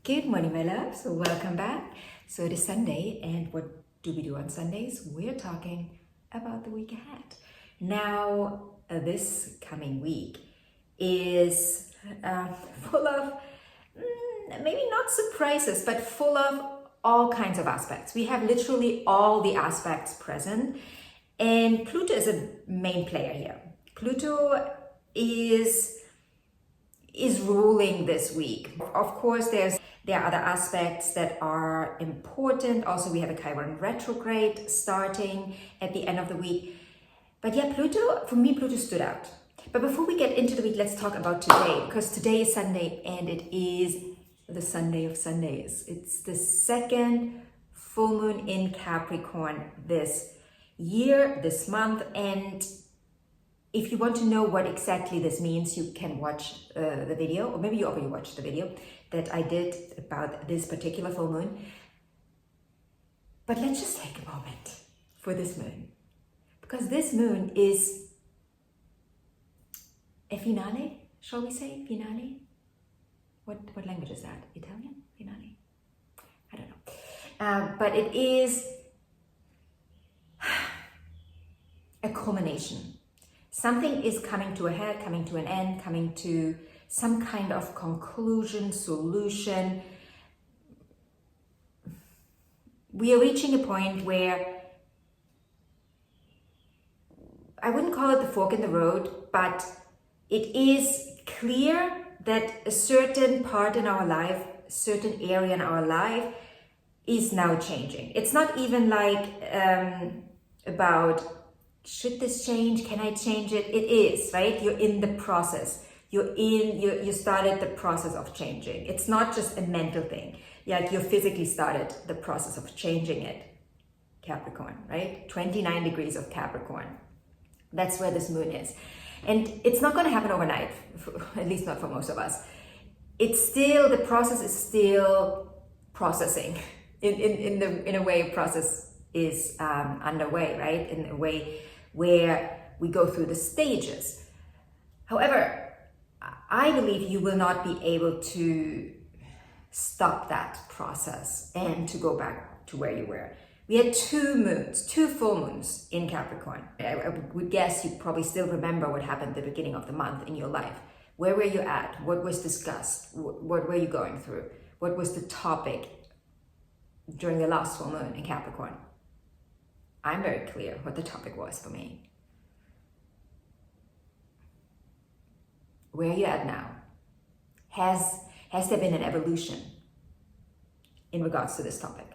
Good morning, my loves. Welcome back. So it is Sunday, and what do we do on Sundays? We're talking about the week ahead. Now, this coming week is full of, maybe not surprises, but full of all kinds of aspects. We have literally all the aspects present, and Pluto is a main player here. Pluto is ruling this week. Of course, there are other aspects that are important. Also, we have a Chiron retrograde starting at the end of the week. But yeah, for me, Pluto stood out. But before we get into the week, let's talk about today, because today is Sunday and it is the Sunday of Sundays. It's the second full moon in Capricorn this year, this month, and if you want to know what exactly this means, you can watch the video, or maybe you already watched the video that I did about this particular full moon. But let's just take a moment for this moon, because this moon is a finale, shall we say? Finale? What language is that? Italian? Finale? I don't know. But it is a culmination. Something is coming to a head, coming to an end, coming to some kind of conclusion, solution. We are reaching a point where I wouldn't call it the fork in the road, but it is clear that a certain part in our life, a certain area in our life is now changing. It's not even like about, should this change? Can I change it? It is, right? You're in the process. You started the process of changing. It's not just a mental thing. Like you physically started the process of changing it. Capricorn, right? 29 degrees of Capricorn. That's where this moon is. And it's not going to happen overnight, at least not for most of us. The process is still processing. In a way, process is underway, right? In a way where we go through the stages. However, I believe you will not be able to stop that process and to go back to where you were. We had two full moons in Capricorn. I would guess you probably still remember what happened at the beginning of the month in your life. Where were you at? What was discussed? What were you going through? What was the topic during the last full moon in Capricorn? I'm very clear what the topic was for me. Where are you at now? Has there been an evolution in regards to this topic?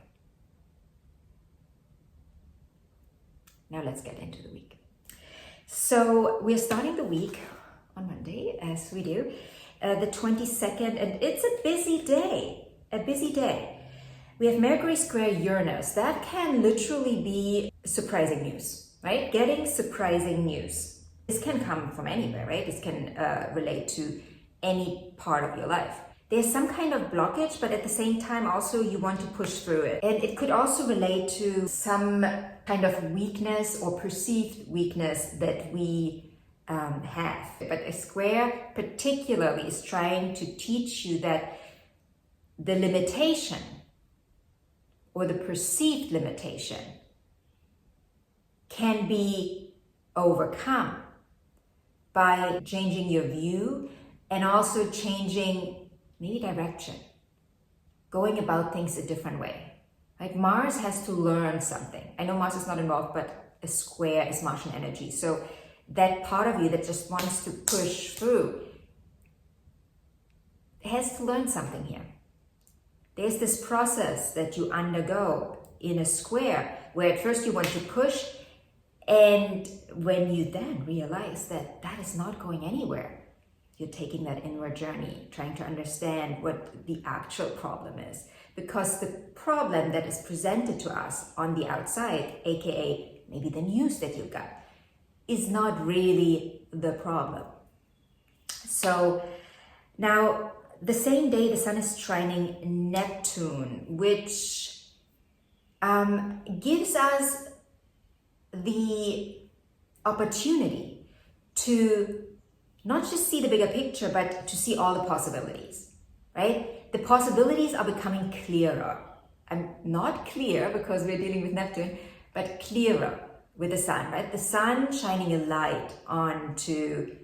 Now let's get into the week. So we're starting the week on Monday, as we do, the 22nd, and it's a busy day. We have Mercury square Uranus. That can literally be surprising news, right? Getting surprising news. This can come from anywhere, right? This can relate to any part of your life. There's some kind of blockage, but at the same time also you want to push through it. And it could also relate to some kind of weakness or perceived weakness that we have. But a square particularly is trying to teach you that the limitation or the perceived limitation can be overcome by changing your view and also changing maybe direction, going about things a different way. Like Mars has to learn something. I know Mars is not involved, but a square is Martian energy. So that part of you that just wants to push through has to learn something here. There's this process that you undergo in a square where at first you want to push, and when you then realize that that is not going anywhere, you're taking that inward journey, trying to understand what the actual problem is. Because the problem that is presented to us on the outside, aka maybe the news that you got, is not really the problem. So now, the same day the sun is trining Neptune, which gives us the opportunity to not just see the bigger picture, but to see all the possibilities, right? the possibilities are becoming clearer. I'm not clear because we're dealing with Neptune, but clearer with the sun, right? The sun shining a light onto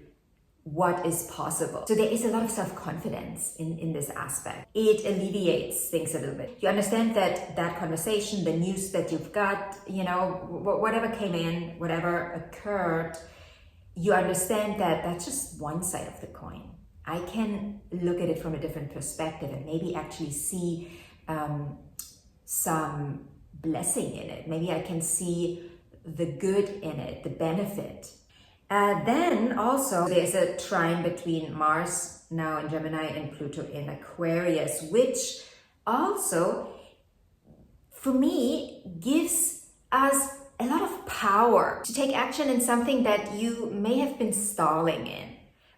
what is possible. So there is a lot of self-confidence in this aspect. It alleviates things a little bit. You understand that that conversation, the news that you've got, you know, whatever came in, whatever occurred, you understand that that's just one side of the coin. I can look at it from a different perspective and maybe actually see some blessing in it. Maybe I can see the good in it, the benefit. Then also there's a trine between Mars now in Gemini and Pluto in Aquarius, which also for me gives us a lot of power to take action in something that you may have been stalling in,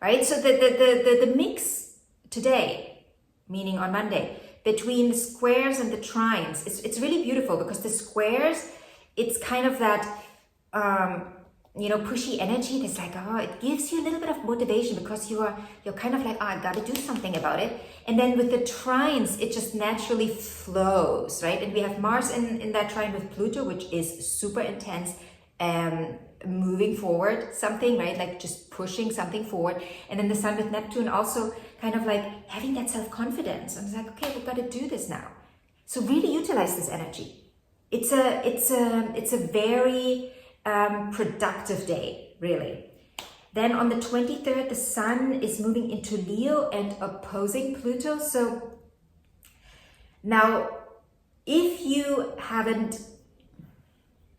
right? So the mix today, meaning on Monday, between the squares and the trines, it's really beautiful because the squares, it's kind of that pushy energy. That's like, it gives you a little bit of motivation because you're kind of like, I gotta do something about it. And then with the trines, it just naturally flows, right? And we have Mars in that trine with Pluto, which is super intense, moving forward something, right? Like just pushing something forward. And then the sun with Neptune also kind of like having that self-confidence. And it's like, okay, we've got to do this now. So really utilize this energy. It's a very productive day, really. Then on the 23rd, the sun is moving into Leo and opposing Pluto. So now, if you haven't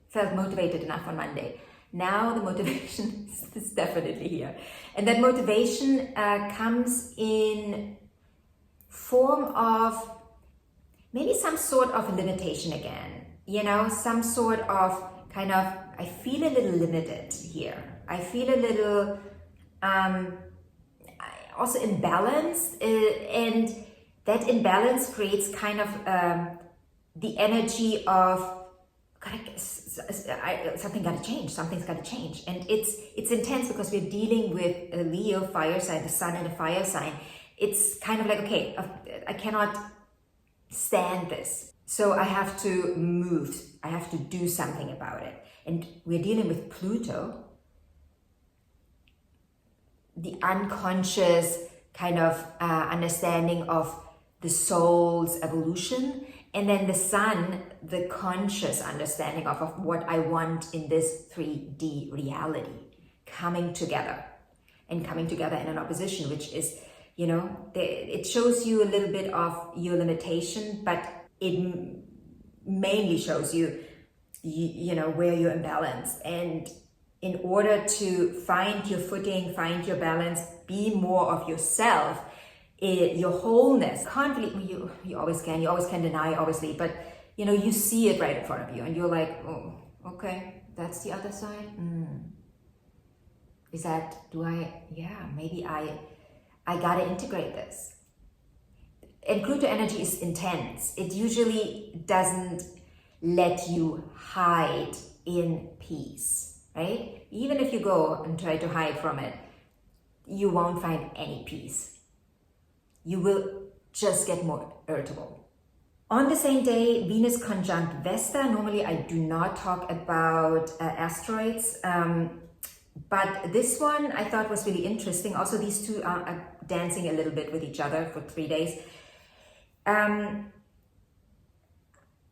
felt motivated enough on Monday, now the motivation is definitely here. And that motivation comes in form of maybe some sort of limitation again. You know, some sort of kind of, I feel a little limited here. I feel a little also imbalanced, and that imbalance creates kind of the energy of something got to change, something's got to change. And it's intense because we're dealing with a Leo fire sign, the sun in a fire sign. It's kind of like, okay, I cannot stand this. So I have to move, I have to do something about it. And we're dealing with Pluto, the unconscious kind of understanding of the soul's evolution, and then the sun, the conscious understanding of what I want in this 3D reality, coming together in an opposition, which is, you know, it shows you a little bit of your limitation, but it mainly shows you, you know, where you're imbalanced. And in order to find your footing, find your balance, be more of yourself, your wholeness, can't really, you always can deny, obviously, but you know, you see it right in front of you and you're like, oh, okay, that's the other side. Is that, maybe I gotta integrate this. And Pluto energy is intense. It usually doesn't let you hide in peace, right? Even if you go and try to hide from it, you won't find any peace. You will just get more irritable. On the same day, Venus conjunct Vesta. Normally I do not talk about asteroids, but this one I thought was really interesting. Also, these two are dancing a little bit with each other for 3 days.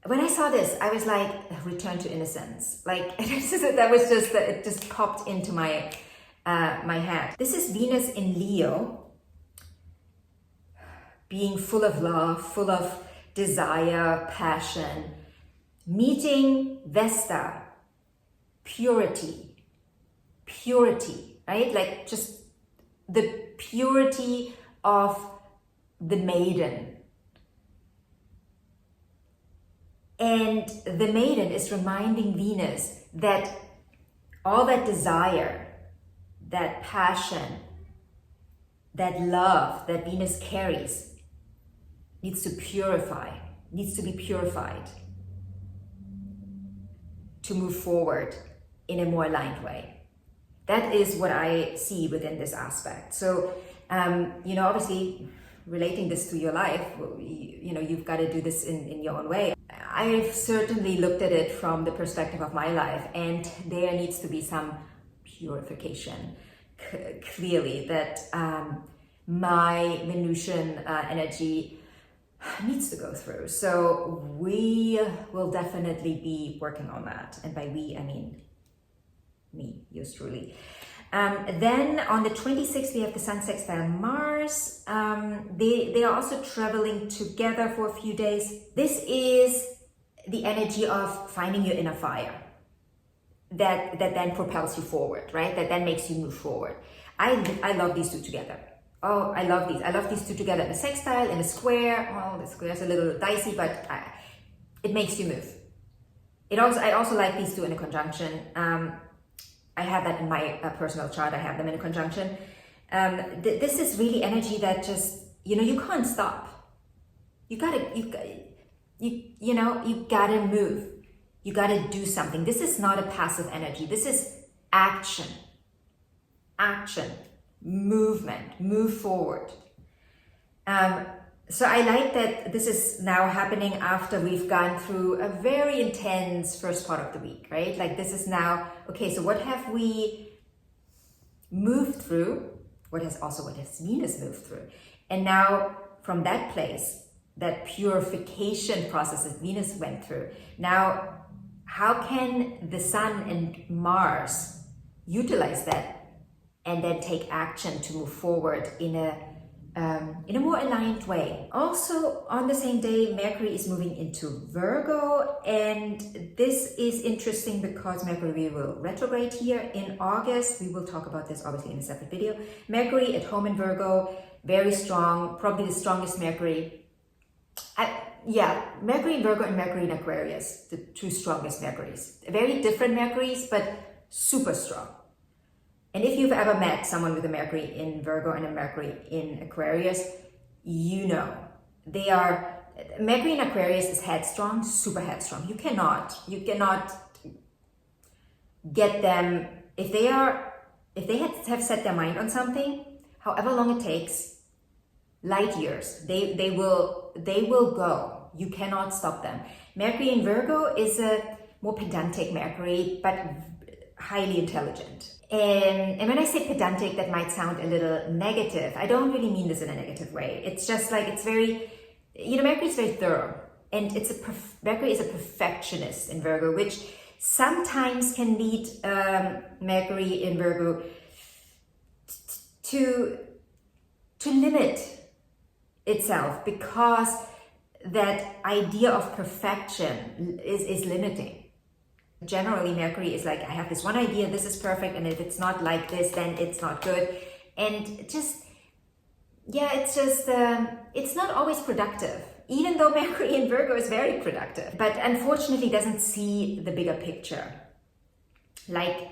When I saw this, I was like, return to innocence. Like, that was just, it just popped into my head. This is Venus in Leo, being full of love, full of desire, passion, meeting Vesta, purity, right? Like just the purity of the maiden. And the maiden is reminding Venus that all that desire, that passion, that love that Venus carries needs to be purified to move forward in a more aligned way. That is what I see within this aspect. So, you know, obviously relating this to your life, you know, you've got to do this in your own way. I've certainly looked at it from the perspective of my life, and there needs to be some purification, clearly, that my Venusian energy needs to go through. So we will definitely be working on that. And by we, I mean me, yours truly. Then on the 26th, we have the Sun sextile Mars. They are also traveling together for a few days. This is the energy of finding your inner fire that then propels you forward, right? That then makes you move forward. I love these two together. Oh, I love these. I love these two together in a sextile, in a square. Well, the square is a little dicey, but it makes you move. I also like these two in a conjunction. I have that in my personal chart. I have them in a conjunction. This is really energy that just, you know, you can't stop. You gotta move. You gotta do something. This is not a passive energy. This is action. Action, movement, move forward. So I like that this is now happening after we've gone through a very intense first part of the week, right? Like this is now, okay, so what have we moved through? What has Venus moved through? And now from that place, that purification process that Venus went through, now how can the Sun and Mars utilize that and then take action to move forward in a more aligned way? Also, on the same day, Mercury is moving into Virgo, and this is interesting because Mercury will retrograde here in August. We will talk about this obviously in a separate video. Mercury at home in Virgo, very strong, probably the strongest Mercury. Mercury in Virgo and Mercury in Aquarius, the two strongest Mercuries. Very different Mercuries, but super strong. And if you've ever met someone with a Mercury in Virgo and a Mercury in Aquarius, you know, Mercury in Aquarius is headstrong, super headstrong. You cannot get them, if they have set their mind on something, however long it takes, light years, they will go. You cannot stop them. Mercury in Virgo is a more pedantic Mercury, but highly intelligent. And when I say pedantic, that might sound a little negative. I don't really mean this in a negative way. It's just like, it's very, you know, Mercury is very thorough, and Mercury is a perfectionist in Virgo, which sometimes can lead Mercury in Virgo to limit itself, because that idea of perfection is limiting. Generally, Mercury is like, I have this one idea, this is perfect, and if it's not like this, then it's not good. And it's not always productive, even though Mercury in Virgo is very productive, but unfortunately doesn't see the bigger picture like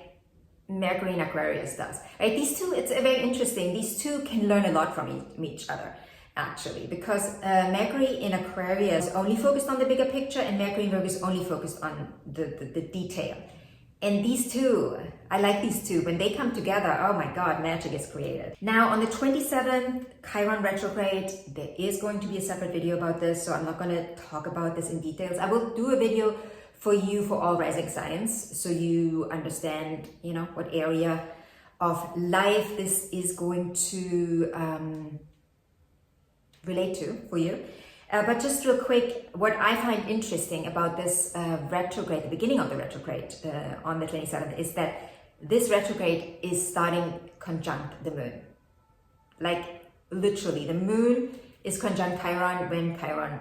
Mercury in Aquarius does. Right? These two, it's very interesting. These two can learn a lot from each other, actually, because Mercury in Aquarius is only focused on the bigger picture, and Mercury in Virgo is only focused on the detail. And these two, I like these two. When they come together, oh my God, magic is created. Now on the 27th, Chiron retrograde, there is going to be a separate video about this, so I'm not going to talk about this in details. I will do a video for you for all rising signs, so you understand, you know, what area of life this is going to relate to for you. But just real quick, what I find interesting about this retrograde, the beginning of the retrograde on the 27th, is that this retrograde is starting conjunct the moon. Like literally, the moon is conjunct Chiron when Chiron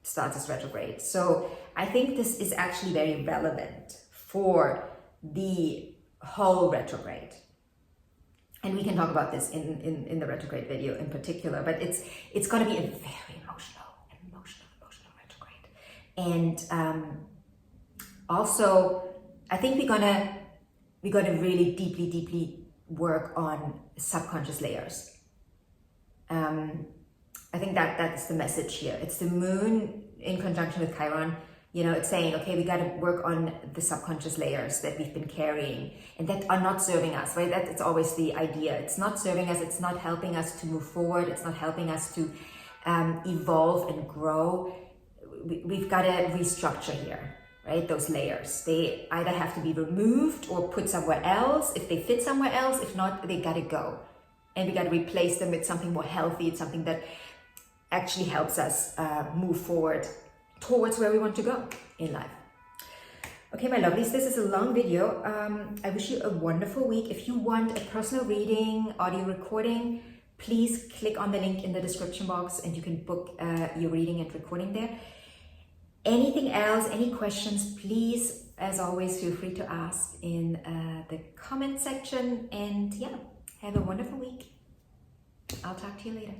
starts its retrograde. So I think this is actually very relevant for the whole retrograde. And we can talk about this in the retrograde video in particular, but it's going to be a very emotional retrograde. And also, I think we're gonna really deeply work on subconscious layers. I think that is the message here. It's the moon in conjunction with Chiron, You know, it's saying, okay, we got to work on the subconscious layers that we've been carrying and that are not serving us, right? It's always the idea. It's not serving us. It's not helping us to move forward. It's not helping us to evolve and grow. We've got to restructure here, right? Those layers. They either have to be removed or put somewhere else if they fit somewhere else. If not, they got to go. And we got to replace them with something more healthy. It's something that actually helps us move forward towards where we want to go in life. Okay, my lovelies, this is a long video. I wish you a wonderful week. If you want a personal reading, audio recording, please click on the link in the description box and you can book your reading and recording there. Anything else, any questions, please, as always, feel free to ask in the comment section. And yeah, have a wonderful week. I'll talk to you later.